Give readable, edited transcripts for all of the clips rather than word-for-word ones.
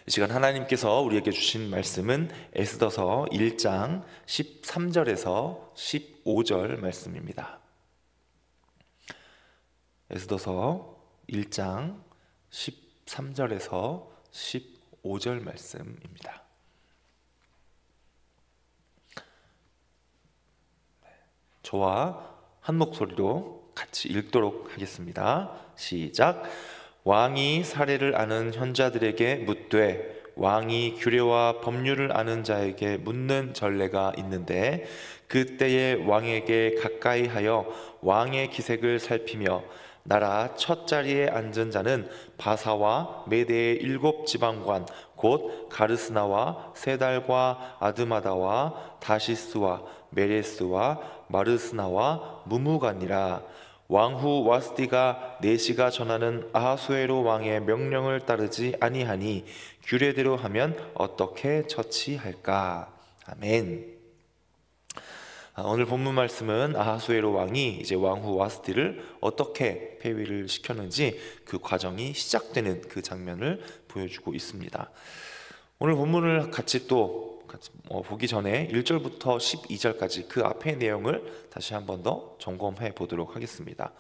이 시간 하나님께서 우리에게 주신 말씀은 에스더서 1장 13절에서 15절 말씀입니다. 에스더서 1장 13절에서 15절 말씀입니다. 저와 한 목소리로 같이 읽도록 하겠습니다. 시작. 왕이 사례를 아는 현자들에게 묻되 왕이 규례와 법률을 아는 자에게 묻는 전례가 있는데 그때에 왕에게 가까이 하여 왕의 기색을 살피며 나라 첫 자리에 앉은 자는 바사와 메대의 7 지방관 곧 가르스나와 세달과 아드마다와 다시스와 메레스와 마르스나와 무무가니라. 왕후 와스디가 내시가 전하는 아하수에로 왕의 명령을 따르지 아니하니 규례대로 하면 어떻게 처치할까? 아멘. 오늘 본문 말씀은 아하수에로 왕이 이제 왕후 와스디를 어떻게 폐위를 시켰는지 그 과정이 시작되는 그 장면을 보여주고 있습니다. 오늘 본문을 같이 보기 전에 1절부터 12절까지 그 앞의 내용을 다시 한 번 더 점검해 보도록 하겠습니다.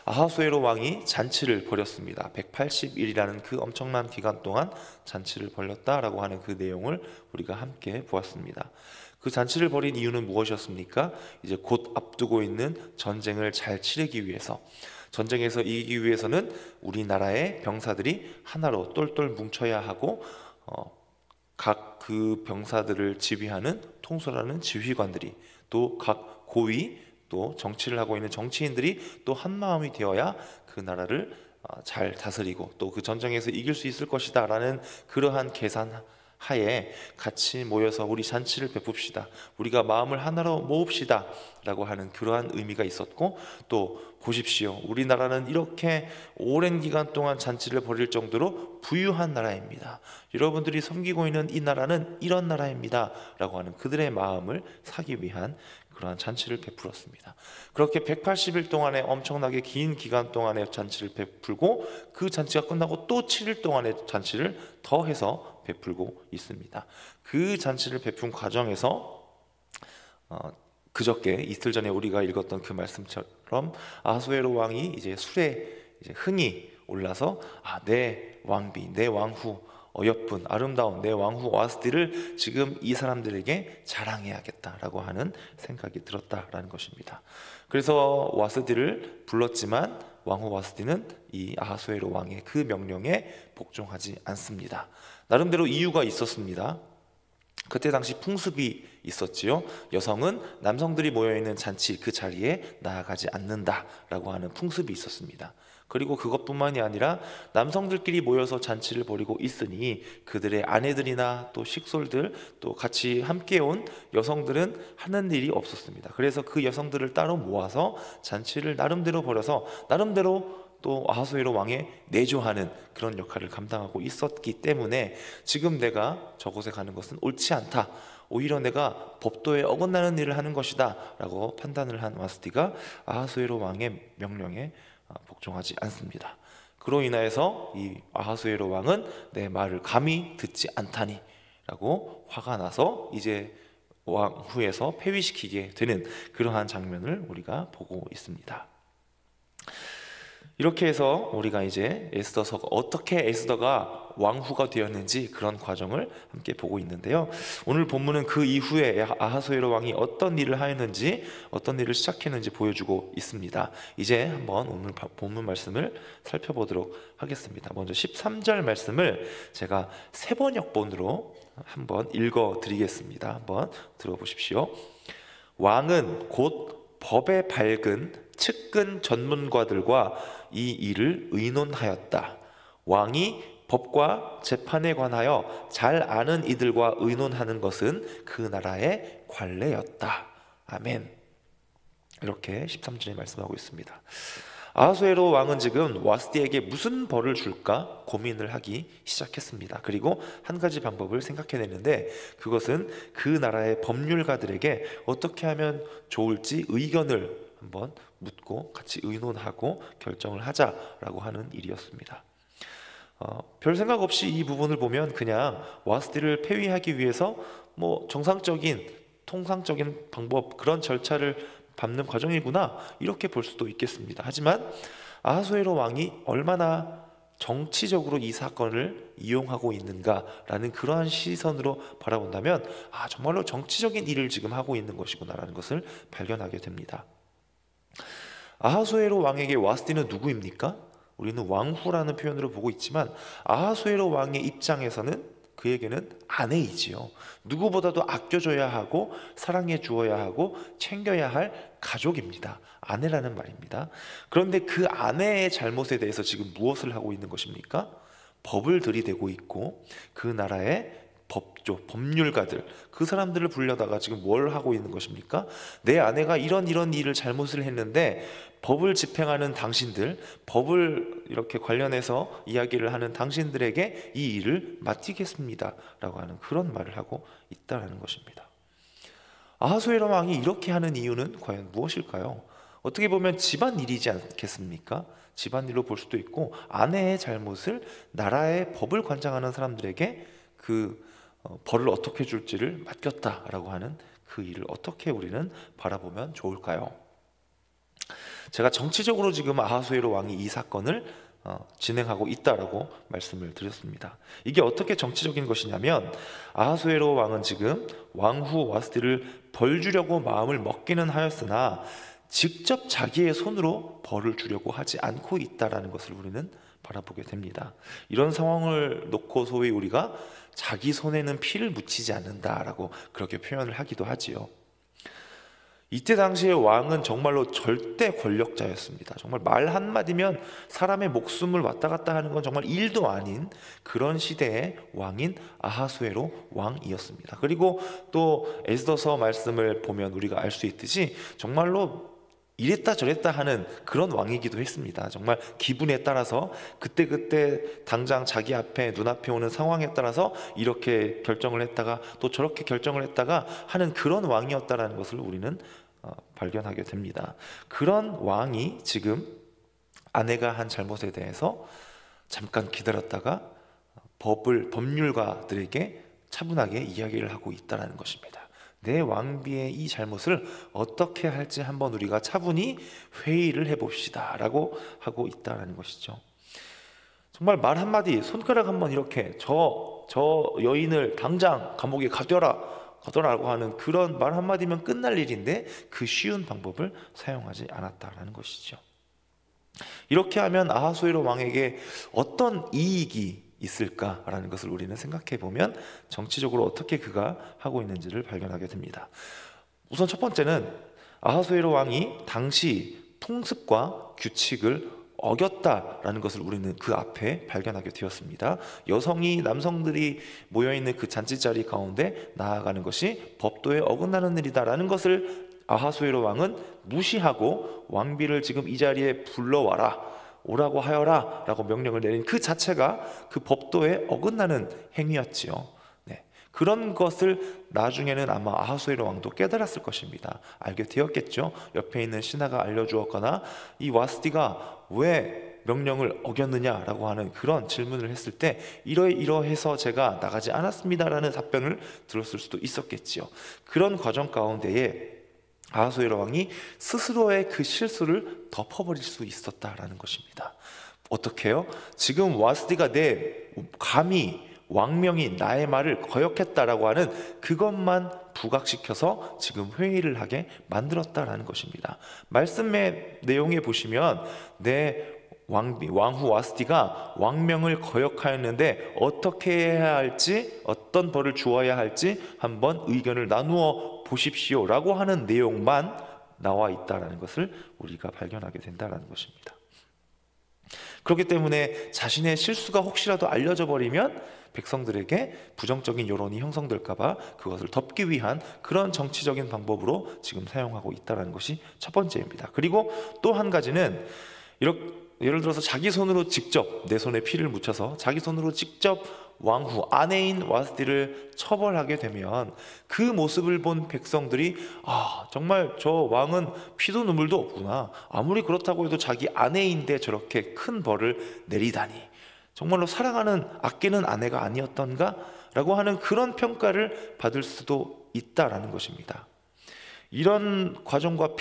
아하수에로 왕이 잔치를 벌였습니다. 180일이라는 그 엄청난 기간 동안 잔치를 벌였다라고 하는 그 내용을 우리가 함께 보았습니다. 그 잔치를 벌인 이유는 무엇이었습니까? 이제 곧 앞두고 있는 전쟁을 잘 치르기 위해서, 전쟁에서 이기기 위해서는 우리나라의 병사들이 하나로 똘똘 뭉쳐야 하고 각 그 병사들을 지휘하는 통솔하는 지휘관들이, 또 각 고위, 또 정치를 하고 있는 정치인들이 또 한마음이 되어야 그 나라를 잘 다스리고 또 그 전쟁에서 이길 수 있을 것이다 라는 그러한 계산 하에 같이 모여서 우리 잔치를 베풉시다, 우리가 마음을 하나로 모읍시다 라고 하는 그러한 의미가 있었고, 또 보십시오, 우리나라는 이렇게 오랜 기간 동안 잔치를 벌일 정도로 부유한 나라입니다. 여러분들이 섬기고 있는 이 나라는 이런 나라입니다 라고 하는 그들의 마음을 사기 위한 그러한 잔치를 베풀었습니다. 그렇게 180일 동안의 엄청나게 긴 기간 동안의 잔치를 베풀고, 그 잔치가 끝나고 또 7일 동안의 잔치를 더해서 베풀고 있습니다. 그 잔치를 베푼 과정에서 그저께 이틀 전에 우리가 읽었던 그 말씀처럼 아하수에로 왕이 이제 술에 흥이 올라서 내 왕비, 내 왕후 어여쁜 아름다운 내 왕후 와스디를 지금 이 사람들에게 자랑해야겠다라고 하는 생각이 들었다라는 것입니다. 그래서 와스디를 불렀지만 왕후 와스디는 이 아하수에로 왕의 그 명령에 복종하지 않습니다. 나름대로 이유가 있었습니다. 그때 당시 풍습이 있었지요. 여성은 남성들이 모여있는 잔치 그 자리에 나아가지 않는다라고 하는 풍습이 있었습니다. 그리고 그것뿐만이 아니라 남성들끼리 모여서 잔치를 벌이고 있으니 그들의 아내들이나 또 식솔들, 또 같이 함께 온 여성들은 하는 일이 없었습니다. 그래서 그 여성들을 따로 모아서 잔치를 나름대로 벌여서 나름대로 또 아하수에로 왕에 내조하는 그런 역할을 감당하고 있었기 때문에 지금 내가 저곳에 가는 것은 옳지 않다, 오히려 내가 법도에 어긋나는 일을 하는 것이다 라고 판단을 한 와스디가 아하수에로 왕의 명령에 복종하지 않습니다. 그로 인하여서 이 아하수에로 왕은 내 말을 감히 듣지 않다니 라고 화가 나서 이제 왕후에서 폐위시키게 되는 그러한 장면을 우리가 보고 있습니다. 이렇게 해서 우리가 이제 에스더서가 어떻게 에스더가 왕후가 되었는지 그런 과정을 함께 보고 있는데요. 오늘 본문은 그 이후에 아하수에로 왕이 어떤 일을 하였는지, 어떤 일을 시작했는지 보여주고 있습니다. 이제 한번 오늘 본문 말씀을 살펴보도록 하겠습니다. 먼저 13절 말씀을 제가 세번역본으로 한번 읽어드리겠습니다. 한번 들어보십시오. 왕은 곧 법에 밝은 측근 전문가들과 이 일을 의논하였다. 왕이 법과 재판에 관하여 잘 아는 이들과 의논하는 것은 그 나라의 관례였다. 아멘. 이렇게 13절에 말씀하고 있습니다. 아하수에로 왕은 지금 와스디에게 무슨 벌을 줄까 고민을 하기 시작했습니다. 그리고 한 가지 방법을 생각해내는데, 그것은 그 나라의 법률가들에게 어떻게 하면 좋을지 의견을 한번 묻고 같이 의논하고 결정을 하자라고 하는 일이었습니다. 별 생각 없이 이 부분을 보면 그냥 와스티를 폐위하기 위해서 뭐 정상적인 통상적인 방법, 그런 절차를 밟는 과정이구나, 이렇게 볼 수도 있겠습니다. 하지만 아하수에로 왕이 얼마나 정치적으로 이 사건을 이용하고 있는가라는 그러한 시선으로 바라본다면 정말로 정치적인 일을 지금 하고 있는 것이구나라는 것을 발견하게 됩니다. 아하수에로 왕에게 와스티는 누구입니까? 우리는 왕후라는 표현으로 보고 있지만 아하수에로 왕의 입장에서는 그에게는 아내이지요. 누구보다도 아껴줘야 하고 사랑해 주어야 하고 챙겨야 할 가족입니다. 아내라는 말입니다. 그런데 그 아내의 잘못에 대해서 지금 무엇을 하고 있는 것입니까? 법을 들이대고 있고 그 나라의 법률가들, 그 사람들을 불려다가 지금 뭘 하고 있는 것입니까? 내 아내가 이런 일을 잘못을 했는데 법을 집행하는 당신들, 법을 이렇게 관련해서 이야기를 하는 당신들에게 이 일을 맡기겠습니다 라고 하는 그런 말을 하고 있다는 것입니다. 아하수에로 왕이 이렇게 하는 이유는 과연 무엇일까요? 어떻게 보면 집안일이지 않겠습니까? 집안일로 볼 수도 있고 아내의 잘못을 나라의 법을 관장하는 사람들에게 그 벌을 어떻게 줄지를 맡겼다라고 하는 그 일을 어떻게 우리는 바라보면 좋을까요? 제가 정치적으로 지금 아하수에로 왕이 이 사건을 진행하고 있다라고 말씀을 드렸습니다. 이게 어떻게 정치적인 것이냐면 아하수에로 왕은 지금 왕후 와스티를 벌 주려고 마음을 먹기는 하였으나 직접 자기의 손으로 벌을 주려고 하지 않고 있다라는 것을 우리는 바라보게 됩니다. 이런 상황을 놓고 소위 우리가 자기 손에는 피를 묻히지 않는다라고 그렇게 표현을 하기도 하지요. 이때 당시에 왕은 정말로 절대 권력자였습니다. 정말 말 한마디면 사람의 목숨을 왔다 갔다 하는 건 정말 일도 아닌 그런 시대의 왕인 아하수에로 왕이었습니다. 그리고 또 에스더서 말씀을 보면 우리가 알 수 있듯이 정말로 이랬다 저랬다 하는 그런 왕이기도 했습니다. 정말 기분에 따라서 그때그때 당장 자기 앞에 눈앞에 오는 상황에 따라서 이렇게 결정을 했다가 또 저렇게 결정을 했다가 하는 그런 왕이었다는 것을 우리는 발견하게 됩니다. 그런 왕이 지금 아내가 한 잘못에 대해서 잠깐 기다렸다가 법률가들에게 차분하게 이야기를 하고 있다는 것입니다. 내 왕비의 이 잘못을 어떻게 할지 한번 우리가 차분히 회의를 해봅시다 라고 하고 있다는 것이죠. 정말 말 한마디, 손가락 한번 이렇게 저 여인을 당장 감옥에 가둬라라고 하는 그런 말 한마디면 끝날 일인데 그 쉬운 방법을 사용하지 않았다라는 것이죠. 이렇게 하면 아하수에로 왕에게 어떤 이익이 있을까라는 것을 우리는 생각해 보면 정치적으로 어떻게 그가 하고 있는지를 발견하게 됩니다. 우선 첫 번째는 아하수에로 왕이 당시 풍습과 규칙을 어겼다라는 것을 우리는 그 앞에 발견하게 되었습니다. 여성이 남성들이 모여있는 그 잔치자리 가운데 나아가는 것이 법도에 어긋나는 일이다라는 것을 아하수에로 왕은 무시하고 왕비를 지금 이 자리에 불러와라, 오라고 하여라 라고 명령을 내린 그 자체가 그 법도에 어긋나는 행위였지요. 그런 것을 나중에는 아마 아하수에로 왕도 깨달았을 것입니다. 알게 되었겠죠. 옆에 있는 신하가 알려주었거나 이 와스티가 왜 명령을 어겼느냐라고 하는 그런 질문을 했을 때 이러해서 제가 나가지 않았습니다라는 답변을 들었을 수도 있었겠지요. 그런 과정 가운데에 아하수에로 왕이 스스로의 그 실수를 덮어버릴 수 있었다라는 것입니다. 어떻게요? 지금 와스티가 감히 왕명이 나의 말을 거역했다라고 하는 그것만 부각시켜서 지금 회의를 하게 만들었다라는 것입니다. 말씀의 내용에 보시면 왕후 와스티가 왕명을 거역하였는데 어떻게 해야 할지, 어떤 벌을 주어야 할지 한번 의견을 나누어 보십시오 라고 하는 내용만 나와 있다는 것을 우리가 발견하게 된다는 것입니다. 그렇기 때문에 자신의 실수가 혹시라도 알려져 버리면 백성들에게 부정적인 여론이 형성될까봐 그것을 덮기 위한 그런 정치적인 방법으로 지금 사용하고 있다는 것이 첫 번째입니다. 그리고 또 한 가지는 예를 들어서 자기 손으로 직접 내 손에 피를 묻혀서 자기 손으로 직접 왕후 아내인 와스티를 처벌하게 되면 그 모습을 본 백성들이 정말 저 왕은 피도 눈물도 없구나, 아무리 그렇다고 해도 자기 아내인데 저렇게 큰 벌을 내리다니, 정말로 사랑하는 아끼는 아내가 아니었던가? 라고 하는 그런 평가를 받을 수도 있다라는 것입니다. 이런 과정과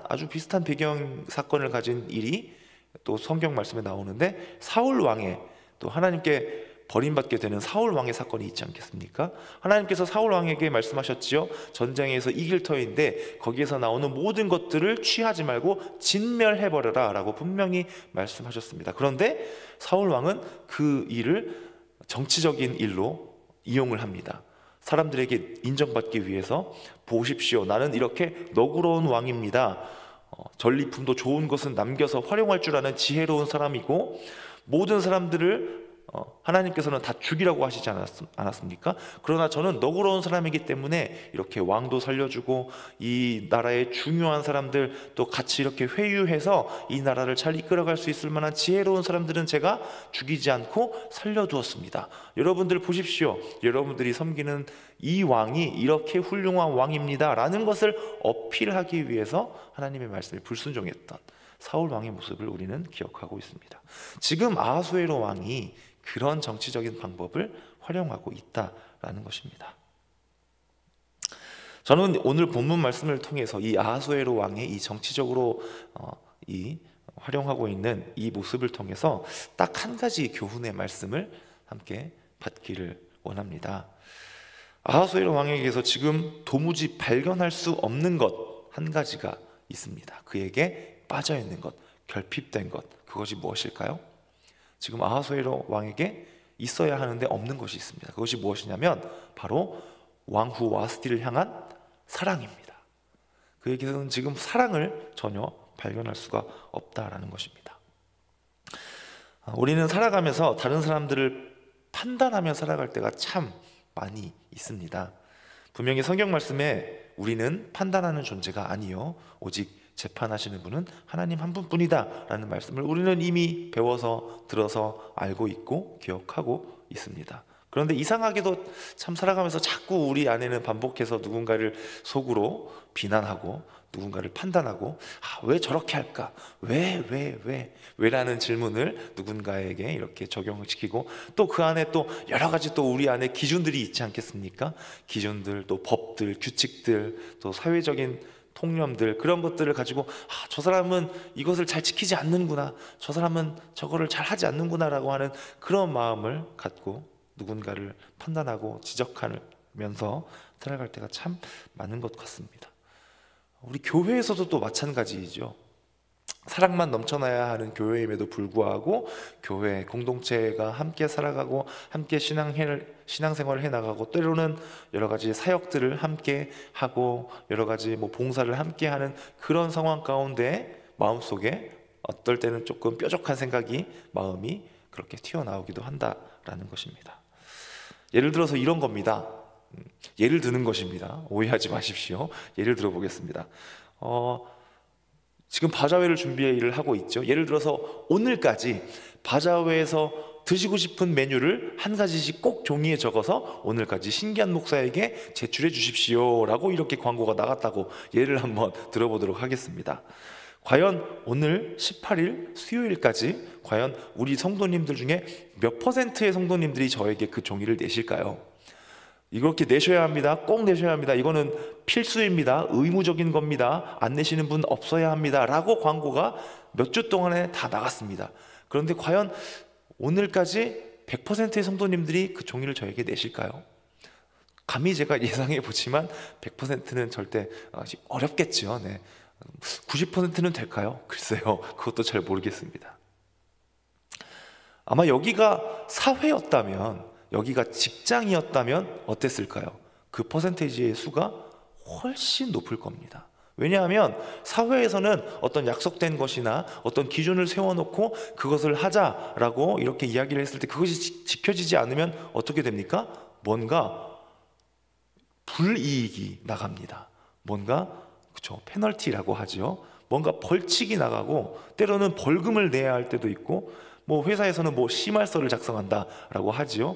아주 비슷한 배경 사건을 가진 일이 또 성경 말씀에 나오는데, 사울 왕의, 또 하나님께 버림받게 되는 사울 왕의 사건이 있지 않겠습니까? 하나님께서 사울 왕에게 말씀하셨지요. 전쟁에서 이길 터인데 거기에서 나오는 모든 것들을 취하지 말고 진멸해버려라 라고 분명히 말씀하셨습니다. 그런데 사울 왕은 그 일을 정치적인 일로 이용을 합니다. 사람들에게 인정받기 위해서, 보십시오, 나는 이렇게 너그러운 왕입니다. 전리품도 좋은 것은 남겨서 활용할 줄 아는 지혜로운 사람이고, 모든 사람들을 하나님께서는 다 죽이라고 하시지 않았습니까? 그러나 저는 너그러운 사람이기 때문에 이렇게 왕도 살려주고 이 나라의 중요한 사람들 또 같이 이렇게 회유해서 이 나라를 잘 이끌어갈 수 있을 만한 지혜로운 사람들은 제가 죽이지 않고 살려두었습니다. 여러분들 보십시오. 여러분들이 섬기는 이 왕이 이렇게 훌륭한 왕입니다 라는 것을 어필하기 위해서 하나님의 말씀에 불순종했던 사울 왕의 모습을 우리는 기억하고 있습니다. 지금 아하수에로 왕이 그런 정치적인 방법을 활용하고 있다라는 것입니다. 저는 오늘 본문 말씀을 통해서 이 아하수에로 왕의 이 정치적으로 활용하고 있는 이 모습을 통해서 딱 한 가지 교훈의 말씀을 함께 받기를 원합니다. 아하수에로 왕에게서 지금 도무지 발견할 수 없는 것 한 가지가 있습니다. 그에게 빠져 있는 것, 결핍된 것, 그것이 무엇일까요? 지금 아하수에로 왕에게 있어야 하는데 없는 것이 있습니다. 그것이 무엇이냐면 바로 왕후 와스티를 향한 사랑입니다. 그에게서는 지금 사랑을 전혀 발견할 수가 없다라는 것입니다. 우리는 살아가면서 다른 사람들을 판단하며 살아갈 때가 참 많이 있습니다. 분명히 성경 말씀에 우리는 판단하는 존재가 아니요 오직 재판하시는 분은 하나님 한 분뿐이다 라는 말씀을 우리는 이미 배워서 들어서 알고 있고 기억하고 있습니다. 그런데 이상하게도 참 살아가면서 자꾸 우리 안에는 반복해서 누군가를 속으로 비난하고 누군가를 판단하고 왜 저렇게 할까? 왜라는 질문을 누군가에게 이렇게 적용시키고 또 그 안에 또 여러 가지 또 우리 안에 기준들이 있지 않겠습니까? 기준들, 또 법들, 규칙들, 또 사회적인 통념들, 그런 것들을 가지고 저 사람은 이것을 잘 지키지 않는구나, 저 사람은 저거를 잘 하지 않는구나 라고 하는 그런 마음을 갖고 누군가를 판단하고 지적하면서 살아갈 때가 참 많은 것 같습니다. 우리 교회에서도 또 마찬가지이죠. 사랑만 넘쳐나야 하는 교회임에도 불구하고 교회 공동체가 함께 살아가고 함께 신앙생활을 해나가고 때로는 여러 가지 사역들을 함께 하고 여러 가지 봉사를 함께 하는 그런 상황 가운데 마음속에 어떨 때는 조금 뾰족한 생각이 마음이 그렇게 튀어나오기도 한다라는 것입니다. 예를 들어서 이런 겁니다. 예를 드는 것입니다. 오해하지 마십시오. 예를 들어 보겠습니다. 지금 바자회를 준비해 일을 하고 있죠. 예를 들어서 오늘까지 바자회에서 드시고 싶은 메뉴를 한 가지씩 꼭 종이에 적어서 오늘까지 신기한 목사에게 제출해 주십시오 라고 이렇게 광고가 나갔다고 예를 한번 들어보도록 하겠습니다. 과연 오늘 18일 수요일까지 과연 우리 성도님들 중에 몇 %의 성도님들이 저에게 그 종이를 내실까요? 이렇게 내셔야 합니다. 꼭 내셔야 합니다. 이거는 필수입니다. 의무적인 겁니다. 안 내시는 분 없어야 합니다 라고 광고가 몇 주 동안에 다 나갔습니다. 그런데 과연 오늘까지 100%의 성도님들이 그 종이를 저에게 내실까요? 감히 제가 예상해 보지만 100%는 절대 어렵겠죠. 네. 90%는 될까요? 글쎄요, 그것도 잘 모르겠습니다. 아마 여기가 사회였다면, 여기가 직장이었다면 어땠을까요? 그 퍼센테이지의 수가 훨씬 높을 겁니다. 왜냐하면 사회에서는 어떤 약속된 것이나 어떤 기준을 세워놓고 그것을 하자라고 이렇게 이야기를 했을 때 그것이 지켜지지 않으면 어떻게 됩니까? 뭔가 불이익이 나갑니다. 뭔가 페널티라고 하죠. 뭔가 벌칙이 나가고 때로는 벌금을 내야 할 때도 있고 회사에서는 심할서를 작성한다라고 하지요.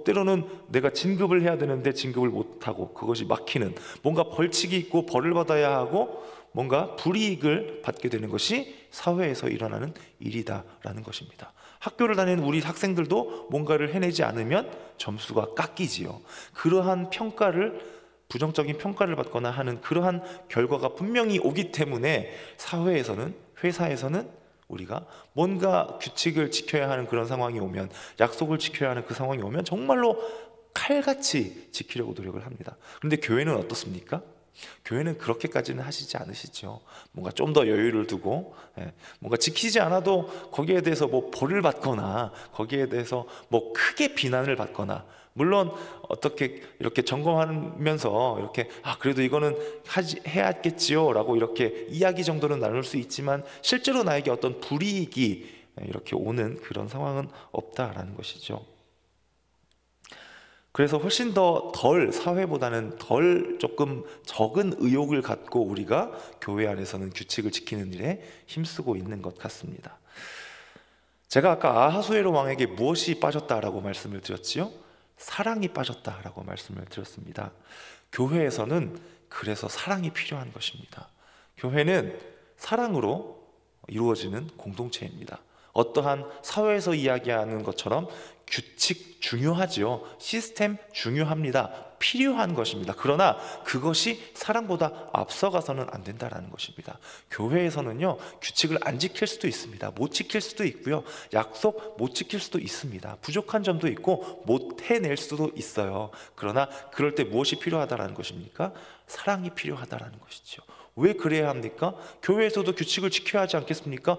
때로는 내가 진급을 해야 되는데 진급을 못하고 그것이 막히는 뭔가 벌칙이 있고 벌을 받아야 하고 뭔가 불이익을 받게 되는 것이 사회에서 일어나는 일이다라는 것입니다. 학교를 다니는 우리 학생들도 뭔가를 해내지 않으면 점수가 깎이지요. 그러한 평가를, 부정적인 평가를 받거나 하는 그러한 결과가 분명히 오기 때문에 사회에서는, 회사에서는 우리가 뭔가 규칙을 지켜야 하는 그런 상황이 오면, 약속을 지켜야 하는 그 상황이 오면 정말로 칼같이 지키려고 노력을 합니다. 그런데 교회는 어떻습니까? 교회는 그렇게까지는 하시지 않으시죠. 뭔가 좀 더 여유를 두고, 뭔가 지키지 않아도 거기에 대해서 뭐 벌을 받거나, 거기에 대해서 뭐 크게 비난을 받거나, 물론 어떻게 이렇게 점검하면서 이렇게 그래도 이거는 해야겠지요 라고 이렇게 이야기 정도는 나눌 수 있지만, 실제로 나에게 어떤 불이익이 이렇게 오는 그런 상황은 없다라는 것이죠. 그래서 훨씬 더 사회보다는 조금 적은 의욕을 갖고 우리가 교회 안에서는 규칙을 지키는 일에 힘쓰고 있는 것 같습니다. 제가 아까 아하수에로 왕에게 무엇이 빠졌다라고 말씀을 드렸지요? 사랑이 빠졌다라고 말씀을 드렸습니다. 교회에서는 그래서 사랑이 필요한 것입니다. 교회는 사랑으로 이루어지는 공동체입니다. 어떠한 사회에서 이야기하는 것처럼 규칙 중요하지요. 시스템 중요합니다. 필요한 것입니다. 그러나 그것이 사랑보다 앞서가서는 안 된다는 것입니다. 교회에서는요, 규칙을 안 지킬 수도 있습니다. 못 지킬 수도 있고요, 약속 못 지킬 수도 있습니다. 부족한 점도 있고 못 해낼 수도 있어요. 그러나 그럴 때 무엇이 필요하다는 것입니까? 사랑이 필요하다는 것이죠. 왜 그래야 합니까? 교회에서도 규칙을 지켜야 하지 않겠습니까?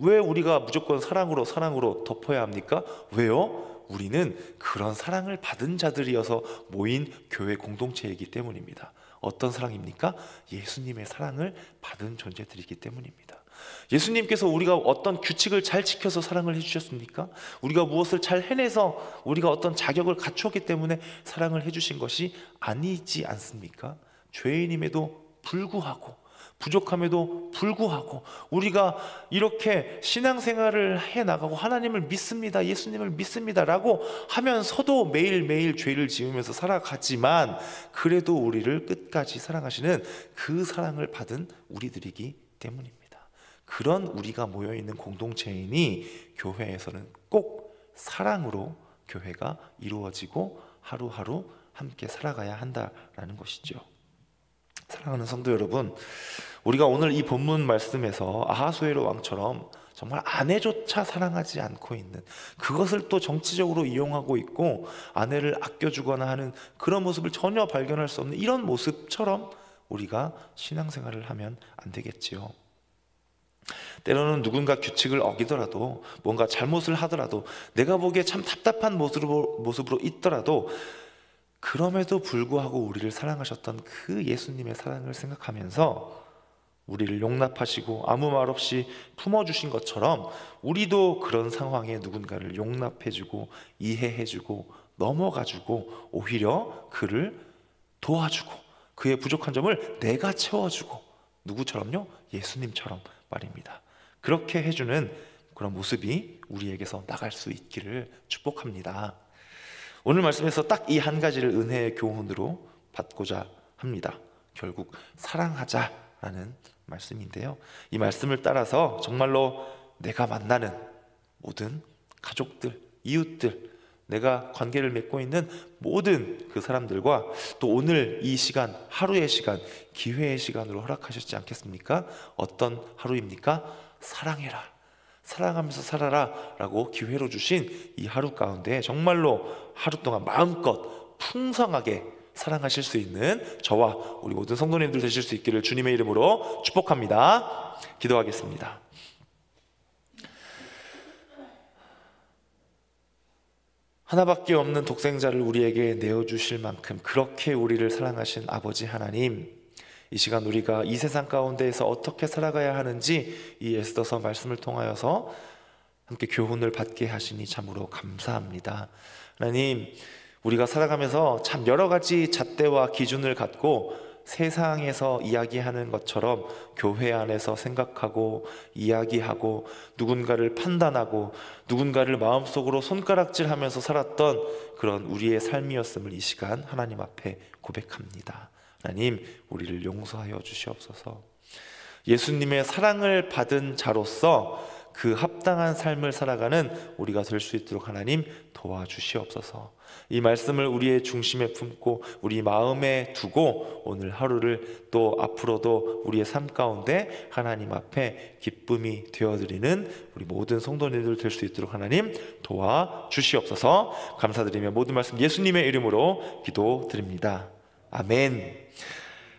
왜 우리가 무조건 사랑으로 덮어야 합니까? 왜요? 우리는 그런 사랑을 받은 자들이어서 모인 교회 공동체이기 때문입니다. 어떤 사랑입니까? 예수님의 사랑을 받은 존재들이기 때문입니다. 예수님께서 우리가 어떤 규칙을 잘 지켜서 사랑을 해주셨습니까? 우리가 무엇을 잘 해내서 우리가 어떤 자격을 갖추었기 때문에 사랑을 해주신 것이 아니지 않습니까? 죄인임에도 불구하고, 부족함에도 불구하고 우리가 이렇게 신앙생활을 해나가고 하나님을 믿습니다, 예수님을 믿습니다 라고 하면서도 매일매일 죄를 지으면서 살아가지만, 그래도 우리를 끝까지 사랑하시는 그 사랑을 받은 우리들이기 때문입니다. 그런 우리가 모여있는 공동체이니 교회에서는 꼭 사랑으로 교회가 이루어지고 하루하루 함께 살아가야 한다라는 것이죠. 사랑하는 성도 여러분, 우리가 오늘 이 본문 말씀에서 아하수에로 왕처럼 정말 아내조차 사랑하지 않고 있는, 그것을 또 정치적으로 이용하고 있고 아내를 아껴주거나 하는 그런 모습을 전혀 발견할 수 없는 이런 모습처럼 우리가 신앙생활을 하면 안 되겠지요. 때로는 누군가 규칙을 어기더라도, 뭔가 잘못을 하더라도, 내가 보기에 참 답답한 모습으로 있더라도, 그럼에도 불구하고 우리를 사랑하셨던 그 예수님의 사랑을 생각하면서 우리를 용납하시고 아무 말 없이 품어주신 것처럼 우리도 그런 상황에 누군가를 용납해주고 이해해주고 넘어가주고 오히려 그를 도와주고 그의 부족한 점을 내가 채워주고, 누구처럼요? 예수님처럼 말입니다. 그렇게 해주는 그런 모습이 우리에게서 나갈 수 있기를 축복합니다. 오늘 말씀에서 딱 이 한 가지를 은혜의 교훈으로 받고자 합니다. 결국 사랑하자라는 말씀인데요, 이 말씀을 따라서 정말로 내가 만나는 모든 가족들, 이웃들, 내가 관계를 맺고 있는 모든 그 사람들과 또 오늘 이 시간, 하루의 시간, 기회의 시간으로 허락하셨지 않겠습니까? 어떤 하루입니까? 사랑해라, 사랑하면서 살아라 라고 기회로 주신 이 하루 가운데 정말로 하루 동안 마음껏 풍성하게 사랑하실 수 있는 저와 우리 모든 성도님들 되실 수 있기를 주님의 이름으로 축복합니다. 기도하겠습니다. 하나밖에 없는 독생자를 우리에게 내어주실 만큼 그렇게 우리를 사랑하신 아버지 하나님, 이 시간 우리가 이 세상 가운데에서 어떻게 살아가야 하는지 이 에스더서 말씀을 통하여서 함께 교훈을 받게 하시니 참으로 감사합니다. 하나님, 우리가 살아가면서 참 여러 가지 잣대와 기준을 갖고 세상에서 이야기하는 것처럼 교회 안에서 생각하고 이야기하고 누군가를 판단하고 누군가를 마음속으로 손가락질하면서 살았던 그런 우리의 삶이었음을 이 시간 하나님 앞에 고백합니다. 하나님, 우리를 용서하여 주시옵소서. 예수님의 사랑을 받은 자로서 그 합당한 삶을 살아가는 우리가 될 수 있도록 하나님 도와주시옵소서. 이 말씀을 우리의 중심에 품고 우리 마음에 두고 오늘 하루를 또 앞으로도 우리의 삶 가운데 하나님 앞에 기쁨이 되어드리는 우리 모든 성도님들 될 수 있도록 하나님 도와주시옵소서. 감사드리며 모든 말씀 예수님의 이름으로 기도드립니다. 아멘.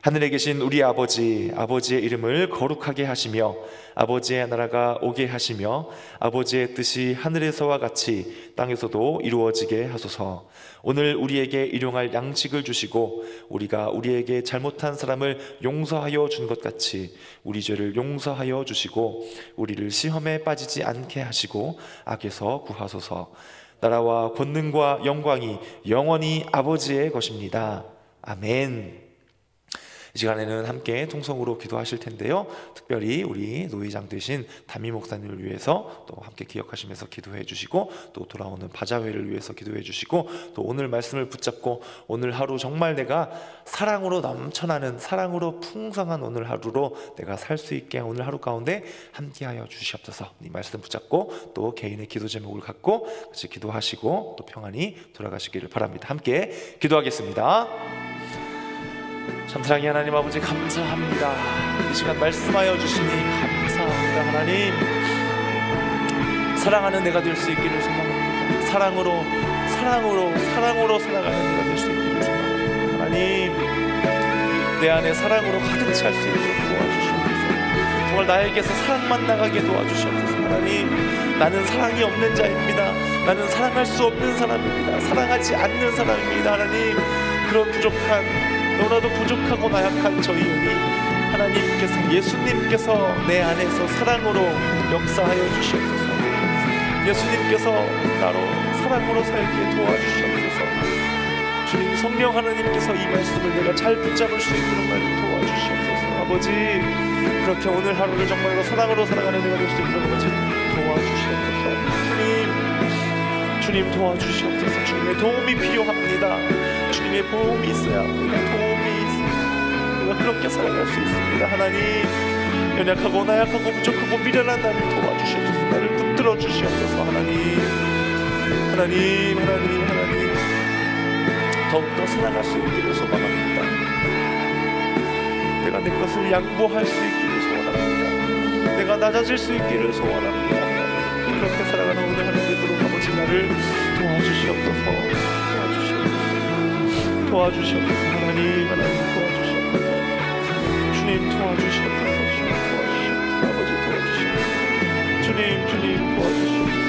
하늘에 계신 우리 아버지, 아버지의 이름을 거룩하게 하시며 아버지의 나라가 오게 하시며 아버지의 뜻이 하늘에서와 같이 땅에서도 이루어지게 하소서. 오늘 우리에게 일용할 양식을 주시고 우리가 우리에게 잘못한 사람을 용서하여 준 것 같이 우리 죄를 용서하여 주시고 우리를 시험에 빠지지 않게 하시고 악에서 구하소서. 나라와 권능과 영광이 영원히 아버지의 것입니다. 아멘. 이 시간에는 함께 통성으로 기도하실 텐데요, 특별히 우리 노회장 되신 담임 목사님을 위해서 또 함께 기억하시면서 기도해 주시고, 또 돌아오는 바자회를 위해서 기도해 주시고, 또 오늘 말씀을 붙잡고 오늘 하루 정말 내가 사랑으로 넘쳐나는, 사랑으로 풍성한 오늘 하루로 내가 살 수 있게 오늘 하루 가운데 함께하여 주시옵소서. 이 말씀 붙잡고 또 개인의 기도 제목을 갖고 같이 기도하시고 또 평안히 돌아가시기를 바랍니다. 함께 기도하겠습니다. 참 사랑의 하나님 아버지, 감사합니다. 이 시간 말씀하여 주시니 감사합니다. 하나님, 사랑하는 내가 될 수 있기를 소망합니다. 사랑으로 살아가는 내가 될 수 있기를 소망합니다. 하나님, 내 안에 사랑으로 가득 찰 수 있도록 도와주시옵소서. 정말 나에게서 사랑만 나가게 도와주시옵소서. 하나님, 나는 사랑이 없는 자입니다. 나는 사랑할 수 없는 사람입니다. 사랑하지 않는 사람입니다. 하나님, 그런 너무나도 부족하고 나약한 저희 영이 하나님께서, 예수님께서 내 안에서 사랑으로 역사하여 주시옵소서. 예수님께서 나로 사랑으로 살게 도와주시옵소서. 주님, 성령 하나님께서 이 말씀을 내가 잘 붙잡을 수 있도록 나를 도와주시옵소서. 아버지, 그렇게 오늘 하루를 정말로 사랑으로 살아가는 내가 될 수 있도록 아버지 도와주시옵소서. 주님 도와주시옵소서. 주님의 도움이 필요합니다. 주님의 도움이 있어야 합니다. 우리가 그렇게 살아갈 수 있습니다. 하나님, 연약하고 나약하고 부족하고 미련한 나를 도와주시옵소서. 나를 붙들어 주시옵소서. 하나님, 더욱더 살아갈 수 있기를 소망합니다. 내가 내 것을 양보할 수 있기를 소원합니다. 내가 낮아질 수 있기를 소원합니다. 그렇게 살아가는 오늘 하루 되도록 아버지 나를 도와주시옵소서. 하나님 도와주시옵소서. 주님 도와주시옵소서. 아버지 도와주시옵소서. 주님 도와주시옵소서.